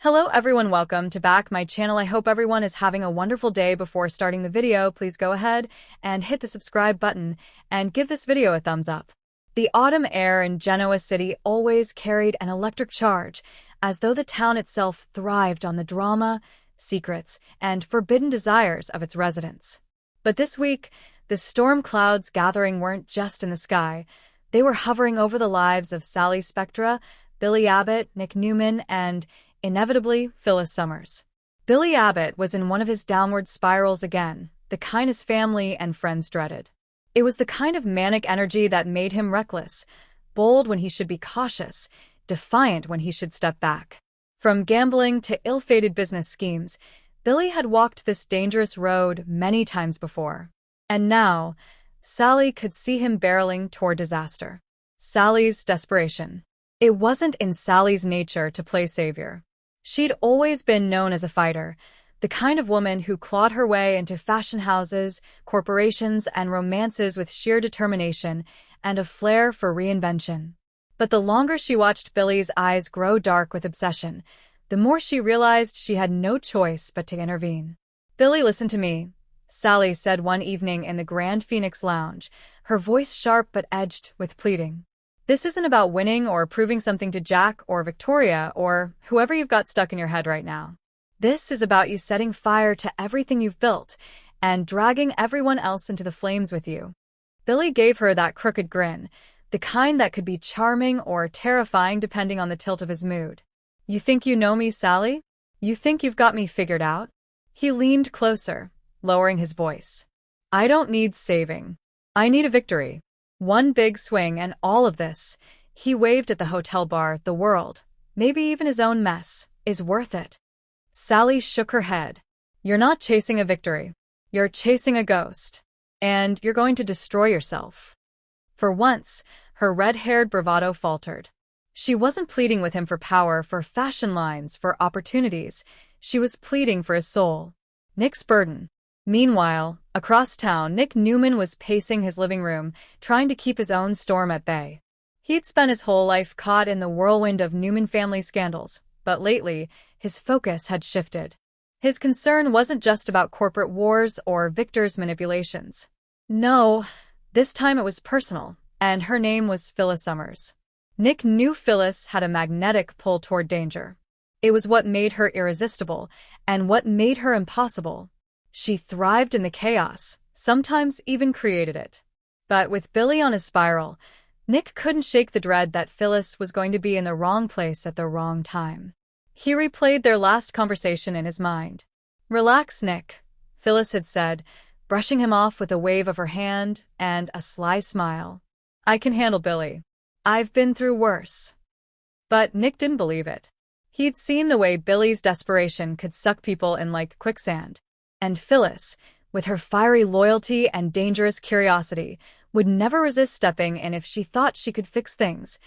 Hello everyone, welcome to back my channel. I hope everyone is having a wonderful day. Before starting the video, please go ahead and hit the subscribe button and give this video a thumbs up. The autumn air in Genoa City always carried an electric charge, as though the town itself thrived on the drama, secrets, and forbidden desires of its residents. But this week, the storm clouds gathering weren't just in the sky. They were hovering over the lives of Sally Spectra, Billy Abbott, Nick Newman, and inevitably, Phyllis Summers. Billy Abbott was in one of his downward spirals again, the kind his family and friends dreaded. It was the kind of manic energy that made him reckless, bold when he should be cautious, defiant when he should step back. From gambling to ill-fated business schemes, Billy had walked this dangerous road many times before. And now, Sally could see him barreling toward disaster. Sally's desperation. It wasn't in Sally's nature to play savior. She'd always been known as a fighter, the kind of woman who clawed her way into fashion houses, corporations, and romances with sheer determination and a flair for reinvention. But the longer she watched Billy's eyes grow dark with obsession, the more she realized she had no choice but to intervene. "Billy, listen to me," Sally said one evening in the Grand Phoenix Lounge, her voice sharp but edged with pleading. "This isn't about winning or proving something to Jack or Victoria or whoever you've got stuck in your head right now. This is about you setting fire to everything you've built and dragging everyone else into the flames with you." Billy gave her that crooked grin, the kind that could be charming or terrifying depending on the tilt of his mood. "You think you know me, Sally? You think you've got me figured out?" He leaned closer, lowering his voice. "I don't need saving. I need a victory. One big swing and all of this," he waved at the hotel bar, "the world, maybe even his own mess, is worth it." Sally shook her head. "You're not chasing a victory. You're chasing a ghost. And you're going to destroy yourself." For once, her red-haired bravado faltered. She wasn't pleading with him for power, for fashion lines, for opportunities. She was pleading for his soul. Nick's burden. Meanwhile, across town, Nick Newman was pacing his living room, trying to keep his own storm at bay. He'd spent his whole life caught in the whirlwind of Newman family scandals, but lately, his focus had shifted. His concern wasn't just about corporate wars or Victor's manipulations. No, this time it was personal, and her name was Phyllis Summers. Nick knew Phyllis had a magnetic pull toward danger. It was what made her irresistible, and what made her impossible. She thrived in the chaos, sometimes even created it. But with Billy on his spiral, Nick couldn't shake the dread that Phyllis was going to be in the wrong place at the wrong time. He replayed their last conversation in his mind. "Relax, Nick," Phyllis had said, brushing him off with a wave of her hand and a sly smile. "I can handle Billy. I've been through worse." But Nick didn't believe it. He'd seen the way Billy's desperation could suck people in like quicksand. And Phyllis, with her fiery loyalty and dangerous curiosity, would never resist stepping in if she thought she could fix things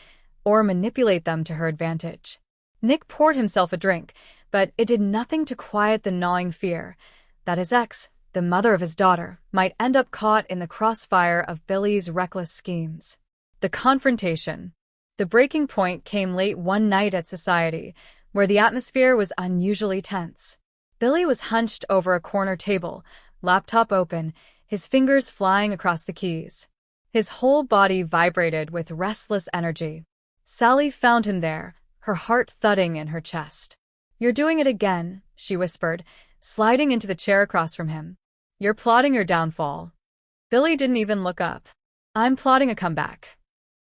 or manipulate them to her advantage. Nick poured himself a drink, but it did nothing to quiet the gnawing fear that his ex, the mother of his daughter, might end up caught in the crossfire of Billy's reckless schemes. The confrontation. The breaking point came late one night at Society, where the atmosphere was unusually tense. Billy was hunched over a corner table, laptop open, his fingers flying across the keys. His whole body vibrated with restless energy. Sally found him there, her heart thudding in her chest. "You're doing it again," she whispered, sliding into the chair across from him. "You're plotting your downfall." Billy didn't even look up. "I'm plotting a comeback."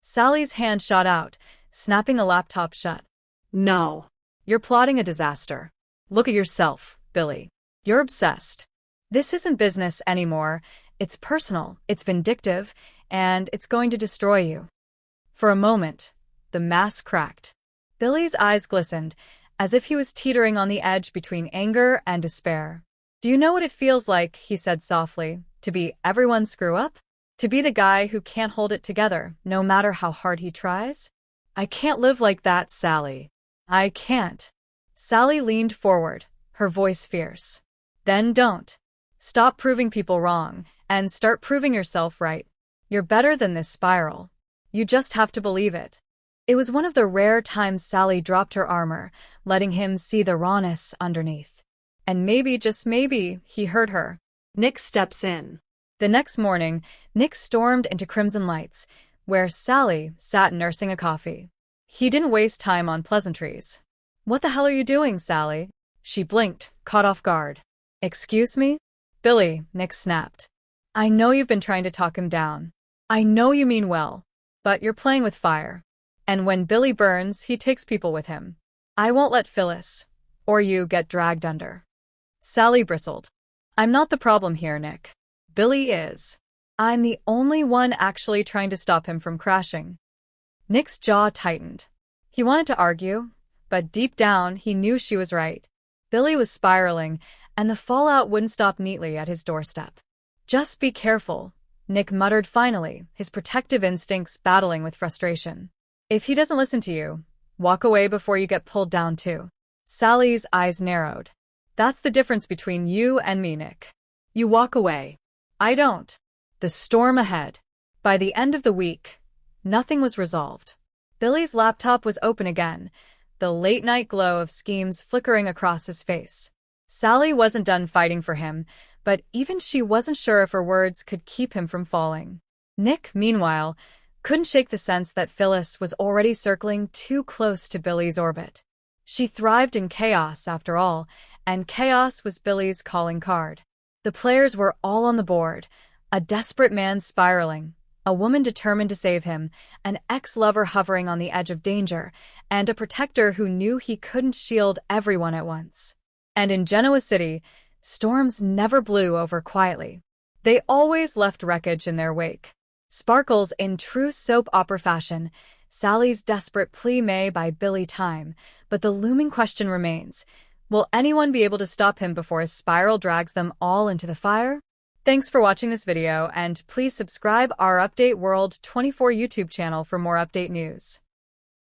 Sally's hand shot out, snapping the laptop shut. "No. You're plotting a disaster. Look at yourself, Billy. You're obsessed. This isn't business anymore. It's personal, it's vindictive, and it's going to destroy you." For a moment, the mask cracked. Billy's eyes glistened, as if he was teetering on the edge between anger and despair. "Do you know what it feels like," he said softly, "to be everyone's screw-up? To be the guy who can't hold it together, no matter how hard he tries? I can't live like that, Sally. I can't." Sally leaned forward, her voice fierce. "Then don't. Stop proving people wrong, and start proving yourself right. You're better than this spiral. You just have to believe it." It was one of the rare times Sally dropped her armor, letting him see the rawness underneath. And maybe, just maybe, he heard her. Nick steps in. The next morning, Nick stormed into Crimson Lights, where Sally sat nursing a coffee. He didn't waste time on pleasantries. "What the hell are you doing, Sally?" She blinked, caught off guard. "Excuse me?" "Billy," Nick snapped. "I know you've been trying to talk him down. I know you mean well. But you're playing with fire. And when Billy burns, he takes people with him. I won't let Phyllis, or you, get dragged under." Sally bristled. "I'm not the problem here, Nick. Billy is. I'm the only one actually trying to stop him from crashing." Nick's jaw tightened. He wanted to argue, but deep down he knew she was right. Billy was spiraling, and the fallout wouldn't stop neatly at his doorstep. "Just be careful," Nick muttered finally, his protective instincts battling with frustration. "If he doesn't listen to you, walk away before you get pulled down too." Sally's eyes narrowed. "That's the difference between you and me, Nick. You walk away. I don't." The storm ahead. By the end of the week, nothing was resolved. Billy's laptop was open again, the late-night glow of schemes flickering across his face. Sally wasn't done fighting for him, but even she wasn't sure if her words could keep him from falling. Nick, meanwhile, couldn't shake the sense that Phyllis was already circling too close to Billy's orbit. She thrived in chaos, after all, and chaos was Billy's calling card. The players were all on the board, a desperate man spiraling, a woman determined to save him, an ex-lover hovering on the edge of danger, and a protector who knew he couldn't shield everyone at once. And in Genoa City, storms never blew over quietly. They always left wreckage in their wake. Sparkles in true soap opera fashion, Sally's desperate plea may buy Billy time, but the looming question remains: will anyone be able to stop him before his spiral drags them all into the fire? Thanks for watching this video, and please subscribe our Update World 24 YouTube channel for more update news.